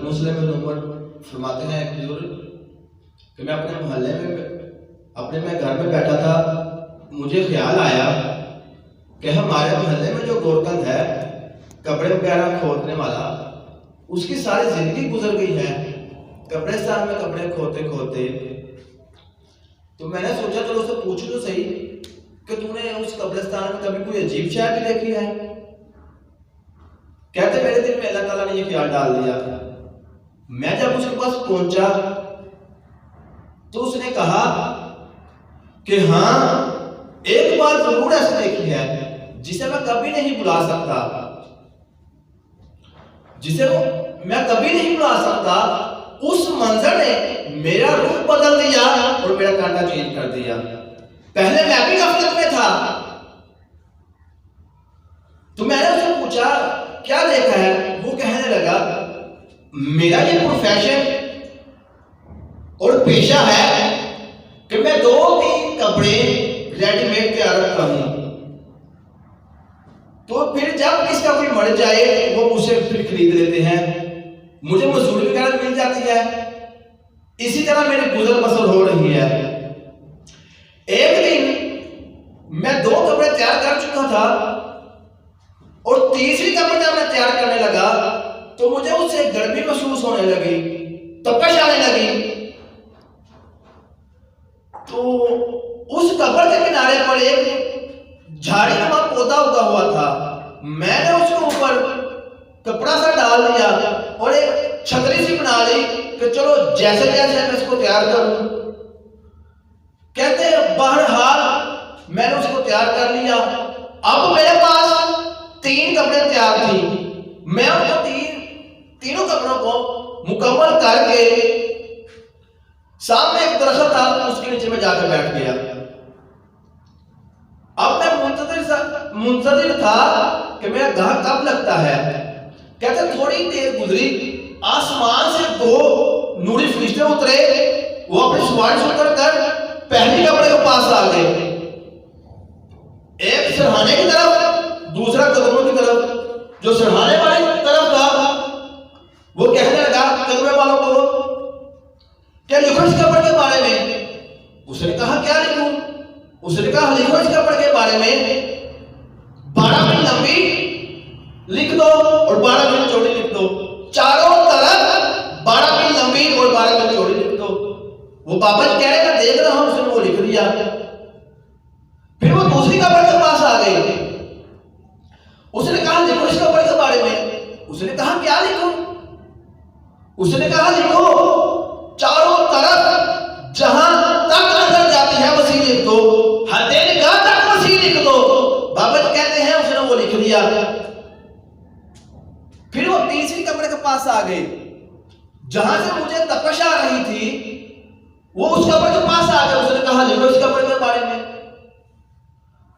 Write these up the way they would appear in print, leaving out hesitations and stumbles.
मुस्लिम number फरमाते हैं एक बुजुर्ग कि मैं अपने मोहल्ले में मैं घर में बैठा था, मुझे ख्याल आया कि हमारे मोहल्ले में जो गोरकंद है कपड़े वगैरह खोदने वाला, उसकी सारी जिंदगी गुजर गई है कब्रिस्तान में कपड़े खोदते खोदते। तो मैंने सोचा चलो उससे पूछूं तो सही कि तूने उस कब्रिस्तान में कभी कोई अजीब शय भी देखी है। कहते मेरे दिल में अल्लाह ताला ने ये ख्याल डाल दिया। मैं जब उसके पास पहुंचा तो उसने कहा कि हाँ, एक बार जरूर ऐसी देखी है जिसे मैं कभी नहीं भुला सकता, जिसे मैं कभी नहीं भुला सकता। उस मंजर ने मेरा रूप बदल दिया और मेरा कांटा चेंज कर दिया। पहले मैं भी गफलत में था। तो मैंने उससे पूछा क्या देखा है। वो कहने लगा मेरा ये प्रोफेशन और पेशा है कि मैं 2-3 कपड़े रेडीमेड तैयार रखता हूं, तो फिर जब किसका कोई मर जाए वो मुझसे फिर खरीद लेते हैं, मुझे मजदूरी वगैरह मिल जाती है। इसी तरह मेरी गुजर बसर हो रही है। एक दिन मैं 2 कपड़े तैयार कर चुका था और तीसरी कपड़े जब मैं तैयार करने लगा तो मुझे उससे गर्मी महसूस होने लगी, तपश आने लगी। तो उस कब्र के किनारे पर एक झाड़ीनुमा पौधा उगा हुआ था। मैंने उसके ऊपर कपड़ा सा डाल दिया और एक छतरी सी बना ली कि चलो जैसे जैसे मैं इसको तैयार करूं। कहते हैं बहरहाल मैंने उसको तैयार कर लिया। अब मेरे पास 3 कपड़े तैयार थी। मैं उनको तीनों कपड़ों को मुकम्मल करके सामने एक दरख्त था, उसके नीचे में जाकर बैठ गया। अब मैं मुंतजिर था कि मेरा गाहक कब लगता है। कहते थोड़ी देर गुजरी, आसमान से 2 नूरी फरिश्ते उतरे। वो अपनी सवारी से उतर कर पहली कपड़े के पास आ गए, एक सरहाने की तरफ, दूसरा कदमों की तरफ। जो सरहाने वाली तरफ था वो कहने लगा कदमे वालों को क्या लिखो इस कपड़े के बारे में। उसने कहा क्या लिखूं। उसने कहा लिखो इस कपड़े के बारे में 12 मील लंबी लिख दो और 12 मील चौड़ी लिख दो, चारों तरफ 12 मील लंबी और 12 मील चौड़ी लिख दो। वो बाबा जी कह रहे मैं देख रहा हूं, उसने वो लिख दिया। फिर वो दूसरी कब्र के पास आ गए। उसने कहा लिखो इस कब्र के बारे में। उसने कहा क्या लिखूं। उसने कहा लिखो चारों तरफ जहां तक नजर जाती है वसी लिख दो, हदे निगाह तक वसी लिख दो। बाबा जी कहते हैं उसने वो लिख दिया। फिर वो तीसरी कब्र के पास आ गए, जहां से मुझे तपश आ रही थी। वो उस कब्र के पास आ गए। उसने कहा लिखो इस कब्र के बारे में।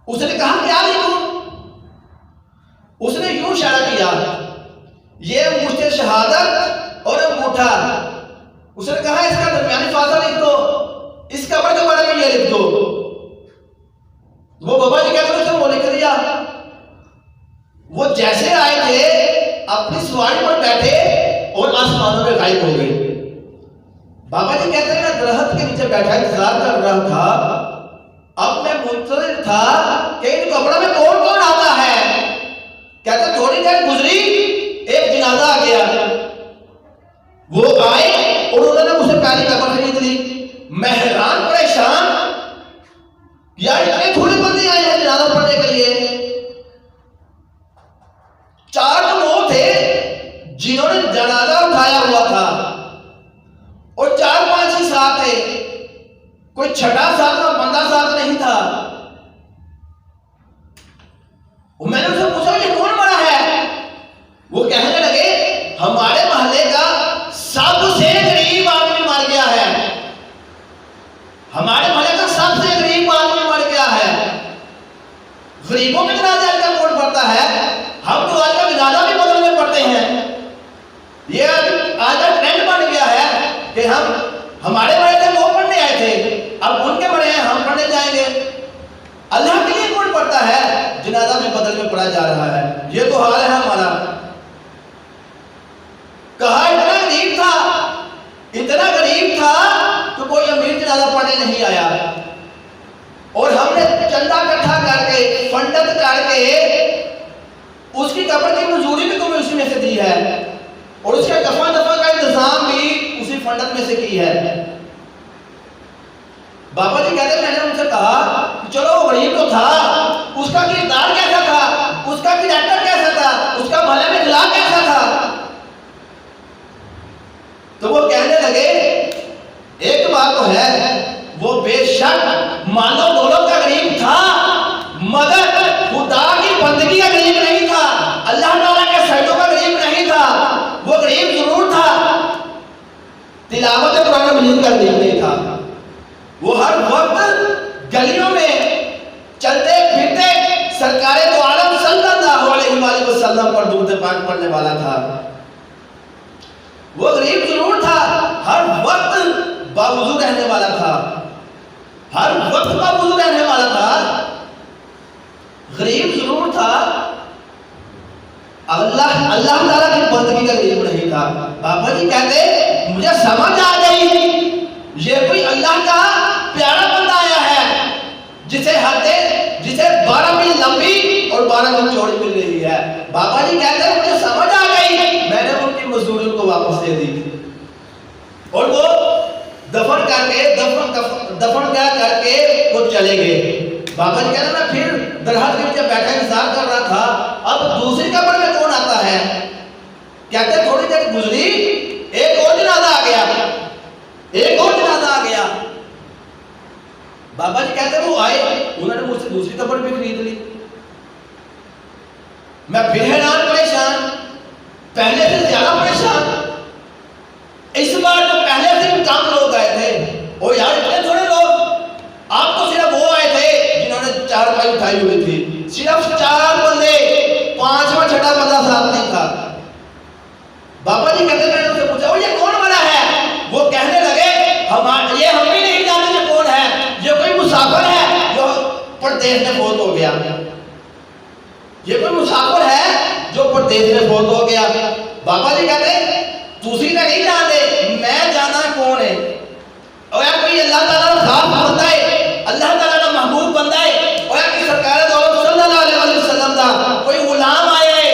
उसने कहा क्या लिखूं। उसने यूं इशारा किया, ये मुझसे शहादत और अंगूठा। उसने कहा इसका दरमियानी फासला लिख दो, इस कब्र के बारे में ये लिख दो। वो बाबा जी कहते हैं वो लिख दिया। वो जैसे आए थे अपनी सवारी पर बैठे और आसमानों में गायब हो गए। बाबा जी कहते हैं मैं दरख्त के नीचे बैठा इंतजार कर रहा था। अब मैं मुंतजिर था कि इन कब्रों में कौन कौन आता है। कहते थोड़ी देर गुजरी, एक जनाजा आ गया। वो आए और उन्होंने मुझसे पहली कब्र खरीद ली। मैं हैरान परेशान, यार इतने थोड़े बंदे आए हैं जनाजा पढ़ने के लिए। 4 लोग थे जिन्होंने जनाजा उठाया हुआ था और 4-5 ही साथ थे, कोई छठा साथ का बंदा साथ नहीं था। मैंने उससे पूछा ये कौन मरा है। वो कहने लगे हमारे मोहल्ले का सबसे गरीब आदमी मर गया है। हमारे मोहल्ले का सबसे गरीब आदमी मर गया है। गरीबों में जनाजा का कौन पड़ता है। हम तो आज का जनाजा भी बदल में पड़ते हैं। ये आज का ट्रेंड बन गया है कि हमारे बड़े थे वो पढ़ने आए थे, अब उनके बड़े हैं हम पढ़ने जाएंगे। अल्लाह के लिए कौन पढ़ता है, जनाजा भी बदल में पढ़ा जा रहा है। ये तो हाल है हमारा। कहा इतना जनाजा पढ़ने नहीं आया और हमने चंदा इकट्ठा करके फंडत करके उसकी कब्र की मंजूरी भी तुम्हें उसी में से दी है और उसके कफन दफन का इंतजाम भी उसी फंडत में से की है। बाबा जी कहते मैंने उनसे कहा चलो वो गरीब तो था, उसका किरदार कैसा था, उसका कैरेक्टर कैसा था, उसका भले में इखलाक कैसा था। तो वो कहने लगे एक बात तो है, वो बेशक मानो दौलत का गरीब था मगर खुदा की बंदगी का गरीब नहीं था, अल्लाह ताला के सजदों का गरीब नहीं था। वो गरीब जरूर था, तिलावत कुरान मजीद का गरीब नहीं था। वो हर वक्त गलियों में चलते फिरते सरकारे तो आलम सल्लल्लाहु अलैहि वसल्लम पर दुरूद पाक पढ़ने वाला था। वो गरीब जरूर था, हर वक्त बावजू रहने वाला था, हर वक्त बावजू रहने वाला था। गरीब जरूर था, अल्लाह ताला की बंदगी का गरीब नहीं था। बाबा जी कहते मुझे समझ आ गई ये कोई अल्लाह का प्यारा बंदा आया है जिसे 12 मील लंबी और 12 मील चौड़ी मिल रही है। बाबा जी कहते हैं मुझे समझ आ गई, मैंने उनकी मजदूरी उनको वापस दे दी और वो दफन करके वो चले गए। बाबा जी कहते मैं फिर दरहद के नीचे बैठा इंतजार कर रहा था, अब दूसरी कब्र में कौन आता है। कहते थोड़ी देर गुजरी, एक और जनाजा आ गया। बाबा जी कहते वो आए, उन्होंने मुझसे दूसरी कब्र भी खरीद ली। मैं फिर हैरान परेशान, पहले से ज्यादा परेशान। इस बार तो पहले से भी कम लोग आए थे। ओ यार इतने थोड़े लोग, आपको सिर्फ वो आए थे जिन्होंने 4 पाई उठाई हुई थी, सिर्फ 4 बंदे, 5वां छठा बंदा साथ नहीं था। बाबा जी कहते मैंने उनसे पूछा ये कौन वाला है। वो कहने लगे हम भी नहीं जानते ये कौन है, ये कोई मुसाफिर है जो परदेश में फौत हो गया। ये कोई मुसाफिर है जो परदेश में फौत हो गया। बाबा जी कहते दूसरी का नहीं जानते, मैं जाना कौन है। और यार कोई अल्लाह ताला का खास बंदा है, अल्लाह ताला का महबूब बंदा है, और यार की सरकार दौलत सल्लल्लाहु अलैहि वसल्लम दा कोई गुलाम आया है,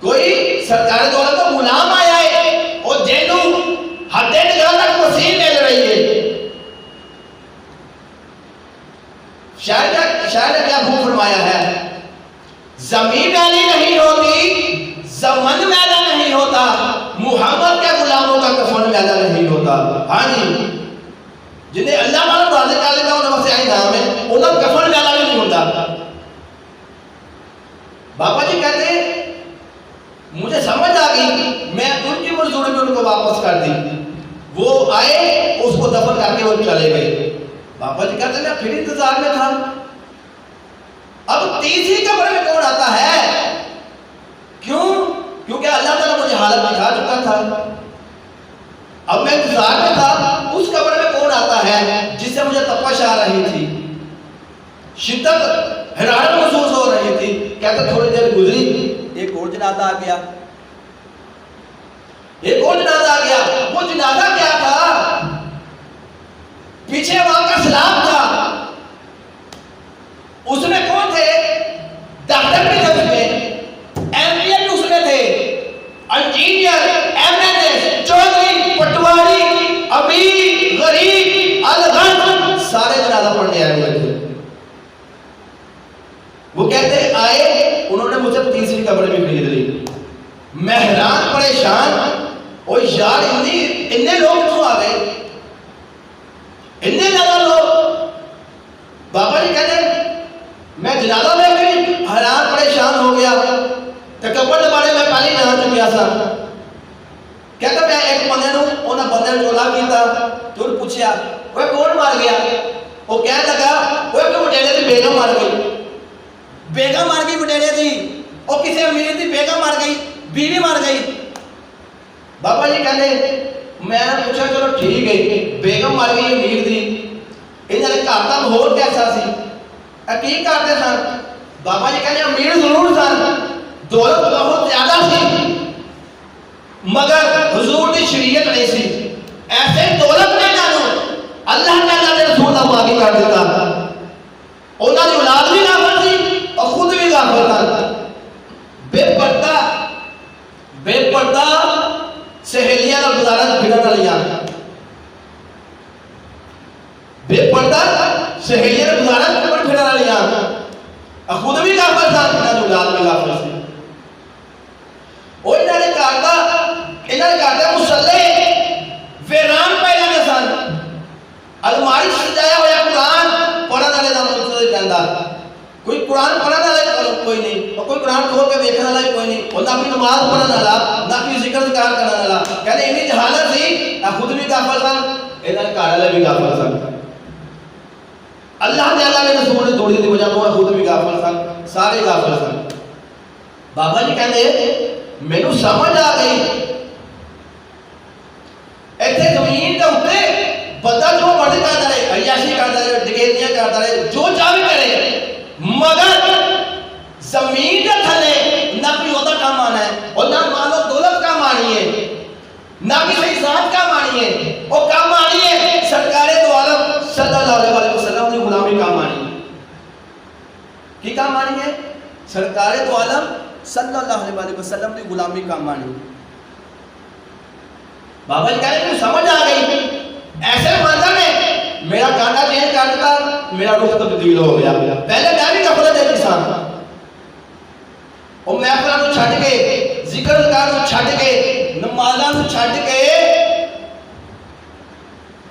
कोई सरकार दौलत का गुलाम आया है और जेनू हदे निगाह तक वसील मिल रही है। शायद क्या खूब फरमाया है, जमीन मैली नहीं होती, जमन मैला नहीं होता, मुहम्मद के गुलामों का कफन मैला नहीं होता। हाँ जी, जिन्हें अल्लाह ताला राज़ी कर लेता उन्हें वैसे आई नाम है, उनका कफन मैला भी नहीं होता। बाबा जी कहते मुझे समझ आ गई, मैं उनकी मजदूरी में उनको वापस कर दी। वो आए, उसको दफन करके वो चले गए। बाबा जी कहते मैं फिर इंतजार में था, अब तीसरी कब्र में कौन आता है। क्यों? क्योंकि अल्लाह ताला मुझे हालत दिखा चुका था, अब मैं इंतजार में था उस कब्र में कौन आता है जिससे मुझे तपश आ रही थी, शिद्दत हैरानी महसूस हो रही थी। कहते थोड़ी देर गुजरी, एक और जनाजा आ गया। वो जनाजा क्या था, पीछे वहां का सलाम था, उसमें कौन थे, डॉक्टर भी थे उसमें, एमपीएल उसमें थे, इंजीनियर, एमएनएस, चौधरी, पटवारी, अमीर, गरीब, अलगन, सारे जनाजा पढ़ने आए हुए थे। वो कहते आए, उन्होंने मुझे तीसरी कब्र में खरीद ली। मैं हैरान परेशान, और यार इतने लोग क्यों आ गए, इतने ज्यादा लोग। बाबा जी कहते मैं जनाजा में गई, हैरान परेशान हो गया। कब्र के बारे में पहले जान चुकिया सा। कहता मैं एक बंदे चोला किया, तो पूछा वो कौन मार गया। वो कह लगा वो वडेरे की बेगम मार गई वडेरे की, और किसी अमीर की बेगम मार गई, बीवी मार गई। बाबा जी कहते मैं पूछा चलो ठीक है, बेगम मार गई अमीर की, इन्होंने घर का माहौल कैसा सी, की करते सन। बाबा जी कहते अमीर जरूर सन, दौलत बहुत ज्यादा सी, मगर हुजूर की शरीयत नहीं सी। ऐसे दौलत ने जानो अल्लाह ताला ने रसूल दा आगे कर दिता। उन्होंने औलाद भी गाफिल थी और खुद भी गाफिल था। बेपर्दा सहेलियां का गुजारा फिरन वालियां, बेपर्दा सहेलियां का गुजारा फिरन वालियां, खुद भी गाफिल था, औलाद भी गाफिल थी। इन्होंने करता मुसल्ले वीरान पहले ने सन, अलमारी सजाया हुआ कुरान पढ़ने वाले का मतलब कहता कोई कुरान पढ़ने वाला कोई नहीं, और कोई कुरान खोल के देखने वाला कोई नहीं, और ना कोई नमाज पढ़ने वाला, ना कोई जिक्र ज़िकार करने वाला। कहते इन्हीं जहालत थी, खुद भी गाफिल सन, इन्होंने घर वाले भी गाफिल सन। अल्लाह ताला ने रसूल ने थोड़ी दी वजह तो खुद भी गाफिल सन, सारे गाफिल सन। बाबा जी कहते मैनू समझ आ गई इतने जमीन के उत्ते बंदा जो मर्जी करता रहे, अय्याशी करता रहे, डकैतियां करता रहे, जो चाहे करे, मगर जमीन के थले ना कोई ओदा काम आना है और ना मालो दौलत काम आनी है, ना किसी जात काम आनी है, और काम आनी है सरकारे दो आलम सल्लल्लाहु अलैहि वसल्लम की गुलामी काम आनी है। की काम आनी है? सरकारे दो आलम सल्लल्लाहु अलैहि वसल्लम की गुलामी काम आनी। बाबा जी कह रहे समझ आ गई, ऐसे मंजर में मेरा गाना चेंज कर दिया, मेरा रुख तब्दील हो गया। पहले मैं भी गफलत दे इंसान और महफिलां नूं छड्ड के, जिक्र ज़िकार नूं छड्ड के, नमाज़ां नूं छड्ड के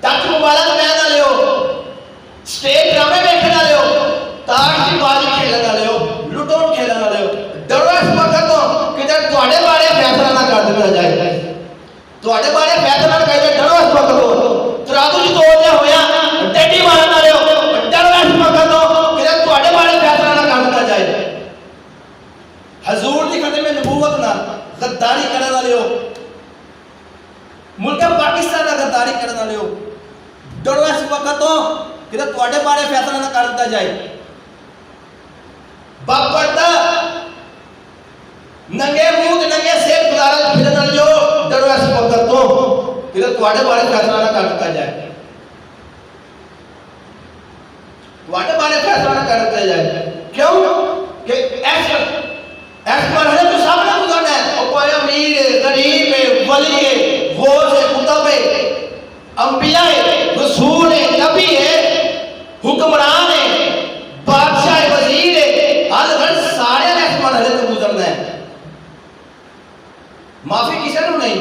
टच मोबाइल पहन वाले हो, स्टेज ड्रामे देखने वाले हो, ताश की बाजी खेलने वाले हो, लुटो खेलने वाले हो। डरो इस वक्त तो कि तुहाडे बारे फैसला ना कर दिया जाए, तुहाडे बारे फैसला कर दे। डरो इस वक्त तो तराजू च तोलदे होया टेढ़ी मारन वाले हो, डरो इस वक्त तो कि तुहाडे बारे फैसला ना कर दिया जाए। हजूर की खत्म नबूवत ना गद्दारी करने वाले हो, मुल्क पाकिस्तान का गद्दारी करने वाले हो, डरो इस वक्त तो कि तुहाडे बारे फैसला ना कर दिया जाए। बापड़ता नंगे मुंह नंगे सिर गुजारा फिरन वाले हो, डरो इस वक्त तो कि तुहाडे बारे फैसला ना कर दिया जाए, तुहाडे बारे फैसला ना कर दिया जाए। क्यों कि ऐसे मरहले तो सामने गुजरना है, और कोई अमीर है, गरीब है, वली है, गौस है, कुतुब है, अंबिया है, रसूल है, नबी है, हुक्मरान है, बादशाह है, वजीर है, हर सारे ने इस मरहले से गुजरना है। माफी किसी को नहीं।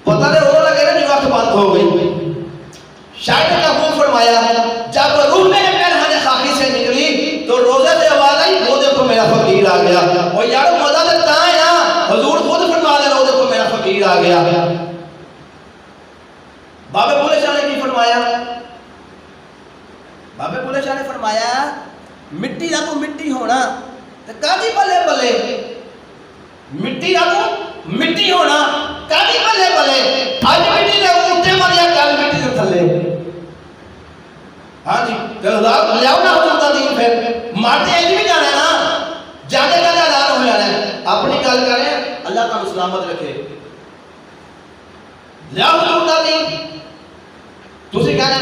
पता नहीं रोने लगे ना जो वक्त बंद हो गई। शायद का खूब फरमाया जब रूह मेरे पैरखाने खाकी से निकली तो रोजे से आवाज आई, वो देखो मेरा फकीर आ गया। और यार मजा लगता है ना, हुजूर खुद फरमा रहे हो देखो मेरा फकीर आ गया। बाबे बुल्ले शाह ने की फरमाया? बाबे बुल्ले शाह ने फरमाया मिट्टी का तू मिट्टी होना तो कादी बल्ले बल्ले, मिट्टी का तू मिट्टी होना कादी बल्ले बल्ले। आज मिट्टी ने ऊंचे मारिया, कल मिट्टी के थल्ले। हाँ जी लियाओ ना हुजूर दी, फिर मारते इंज भी जाना है ना, जाने का ऐलान हो जाना है। अपनी गल करें, अल्लाह तुहानू सलामत रखे। लियाओ हुजूर दी, तुसी कहना